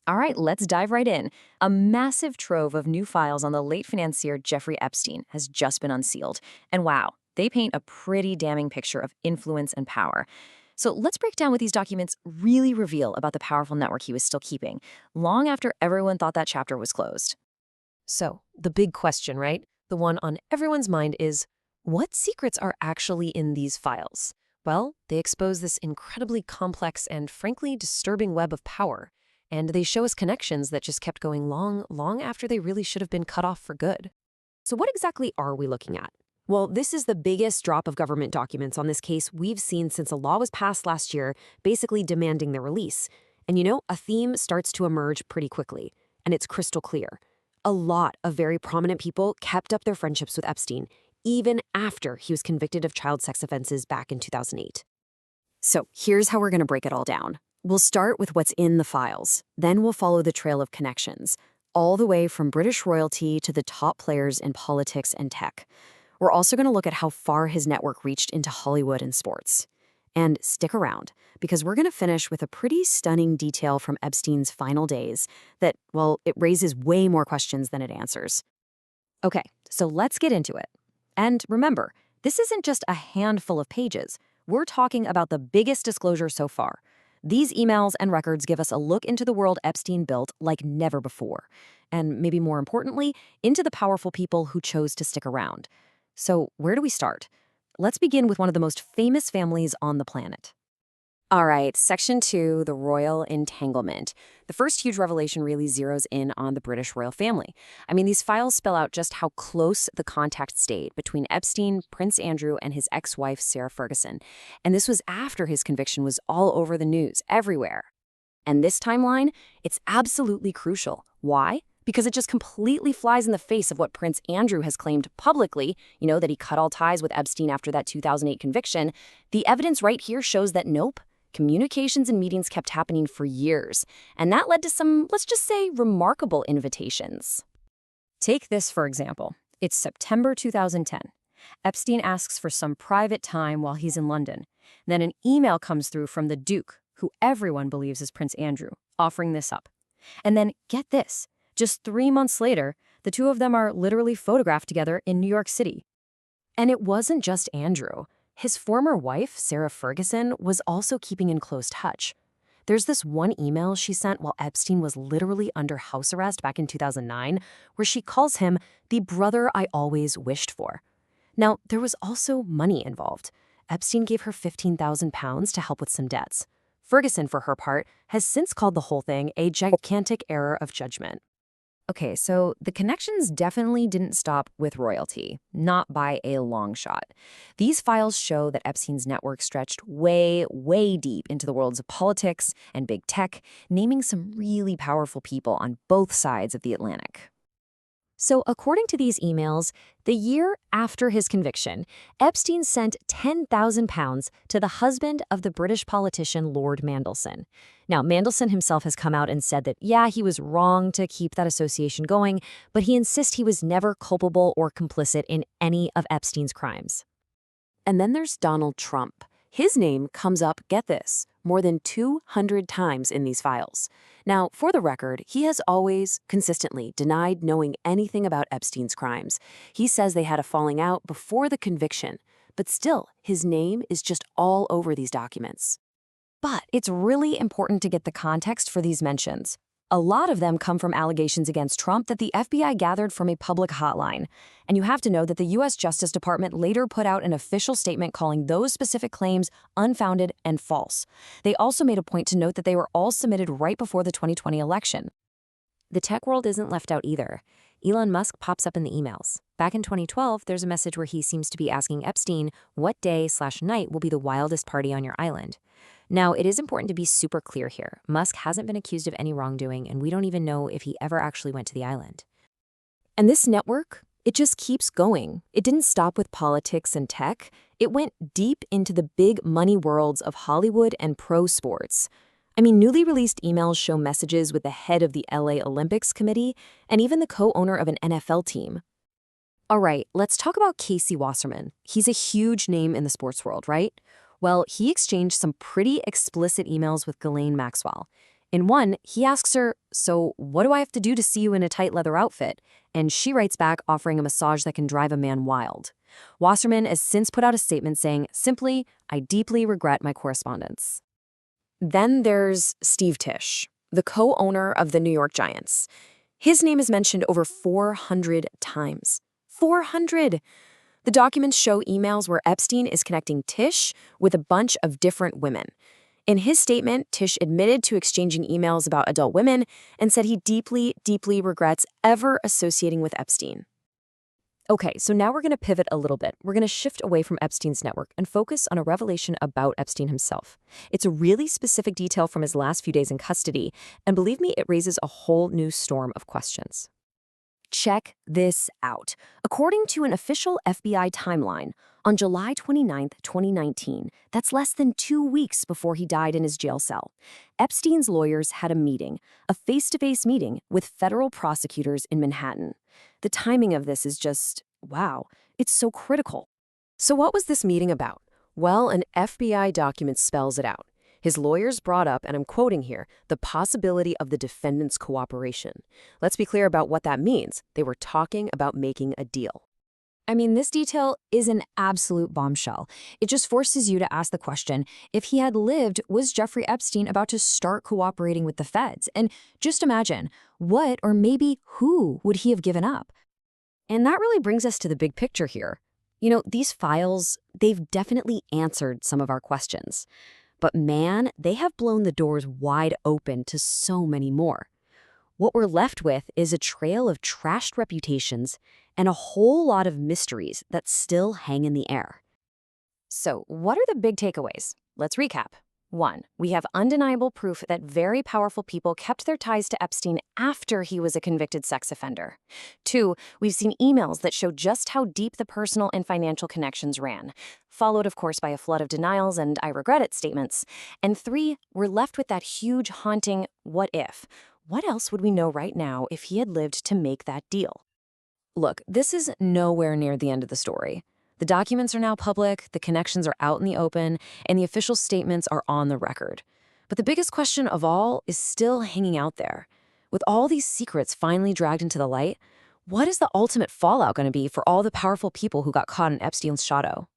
All right, let's dive right in. A massive trove of new files on the late financier Jeffrey Epstein has just been unsealed. And wow, they paint a pretty damning picture of influence and power. So let's break down what these documents really reveal about the powerful network he was still keeping, long after everyone thought that chapter was closed. So, the big question, right? The one on everyone's mind is, what secrets are actually in these files? Well, they expose this incredibly complex and frankly disturbing web of power, and they show us connections that just kept going long after they really should have been cut off for good. So what exactly are we looking at? Well, this is the biggest drop of government documents on this case we've seen since a law was passed last year, basically demanding their release. And a theme starts to emerge pretty quickly, and it's crystal clear. A lot of very prominent people kept up their friendships with Epstein, even after he was convicted of child sex offenses back in 2008. So here's how we're going to break it all down. We'll start with what's in the files. Then we'll follow the trail of connections, all the way from British royalty to the top players in politics and tech. We're also going to look at how far his network reached into Hollywood and sports. And stick around, because we're going to finish with a pretty stunning detail from Epstein's final days that, well, it raises way more questions than it answers. Okay, so let's get into it. And remember, this isn't just a handful of pages. We're talking about the biggest disclosure so far. These emails and records give us a look into the world Epstein built like never before. And maybe more importantly, into the powerful people who chose to stick around. So where do we start? Let's begin with one of the most famous families on the planet. All right, Section 2, the royal entanglement. The first huge revelation really zeroes in on the British royal family. I mean, these files spell out just how close the contact stayed between Epstein, Prince Andrew, and his ex-wife, Sarah Ferguson. And this was after his conviction was all over the news, everywhere. And this timeline, it's absolutely crucial. Why? Because it just completely flies in the face of what Prince Andrew has claimed publicly, that he cut all ties with Epstein after that 2008 conviction. The evidence right here shows that nope, communications and meetings kept happening for years. And that led to some, let's just say, remarkable invitations. Take this, for example. It's September 2010. Epstein asks for some private time while he's in London. Then an email comes through from the Duke, who everyone believes is Prince Andrew, offering this up. And then, get this. Just 3 months later, the two of them are literally photographed together in New York City. And it wasn't just Andrew. His former wife, Sarah Ferguson, was also keeping in close touch. There's this one email she sent while Epstein was literally under house arrest back in 2009, where she calls him the brother I always wished for. Now, there was also money involved. Epstein gave her £15,000 to help with some debts. Ferguson, for her part, has since called the whole thing a gigantic error of judgment. Okay, so the connections definitely didn't stop with royalty, not by a long shot. These files show that Epstein's network stretched way deep into the worlds of politics and big tech, naming some really powerful people on both sides of the Atlantic. So according to these emails, the year after his conviction, Epstein sent £10,000 to the husband of the British politician Lord Mandelson. Now, Mandelson himself has come out and said that, yeah, he was wrong to keep that association going, but he insists he was never culpable or complicit in any of Epstein's crimes. And then there's Donald Trump. His name comes up, get this, more than 200 times in these files. Now, for the record, he has always, consistently, denied knowing anything about Epstein's crimes. He says they had a falling out before the conviction, but still, his name is just all over these documents. But it's really important to get the context for these mentions. A lot of them come from allegations against Trump that the FBI gathered from a public hotline. And you have to know that the U.S. Justice Department later put out an official statement calling those specific claims unfounded and false. They also made a point to note that they were all submitted right before the 2020 election. The tech world isn't left out either. Elon Musk pops up in the emails. Back in 2012, there's a message where he seems to be asking Epstein what day/night will be the wildest party on your island. Now, it is important to be super clear here. Musk hasn't been accused of any wrongdoing, and we don't even know if he ever actually went to the island. And this network, it just keeps going. It didn't stop with politics and tech. It went deep into the big money worlds of Hollywood and pro sports. I mean, newly released emails show messages with the head of the LA Olympics Committee and even the co-owner of an NFL team. All right, let's talk about Casey Wasserman. He's a huge name in the sports world, right? Well, he exchanged some pretty explicit emails with Ghislaine Maxwell. In one, he asks her, "So, what do I have to do to see you in a tight leather outfit?" And she writes back, offering a massage that can drive a man wild. Wasserman has since put out a statement saying, simply, "I deeply regret my correspondence." Then there's Steve Tisch, the co-owner of the New York Giants. His name is mentioned over 400 times. 400! The documents show emails where Epstein is connecting Tisch with a bunch of different women. In his statement, Tisch admitted to exchanging emails about adult women and said he deeply, deeply regrets ever associating with Epstein. Okay, so now we're going to pivot a little bit. We're going to shift away from Epstein's network and focus on a revelation about Epstein himself. It's a really specific detail from his last few days in custody, and believe me, it raises a whole new storm of questions. Check this out. According to an official FBI timeline, on July 29, 2019, that's less than 2 weeks before he died in his jail cell, Epstein's lawyers had a meeting, a face-to-face meeting with federal prosecutors in Manhattan. The timing of this is just, wow, it's so critical. So what was this meeting about? Well, an FBI document spells it out. His lawyers brought up, and I'm quoting here, the possibility of the defendant's cooperation. Let's be clear about what that means. They were talking about making a deal. I mean, this detail is an absolute bombshell. It just forces you to ask the question, if he had lived, was Jeffrey Epstein about to start cooperating with the feds? And just imagine, what or maybe who would he have given up? And that really brings us to the big picture here. You know, these files, they've definitely answered some of our questions. But man, they have blown the doors wide open to so many more. What we're left with is a trail of trashed reputations and a whole lot of mysteries that still hang in the air. So, what are the big takeaways? Let's recap. 1. We have undeniable proof that very powerful people kept their ties to Epstein after he was a convicted sex offender. 2. We've seen emails that show just how deep the personal and financial connections ran, followed, of course, by a flood of denials and "I regret it" statements. And 3. We're left with that huge, haunting what if. What else would we know right now if he had lived to make that deal? Look, this is nowhere near the end of the story. The documents are now public, the connections are out in the open, and the official statements are on the record. But the biggest question of all is still hanging out there. With all these secrets finally dragged into the light, what is the ultimate fallout going to be for all the powerful people who got caught in Epstein's shadow?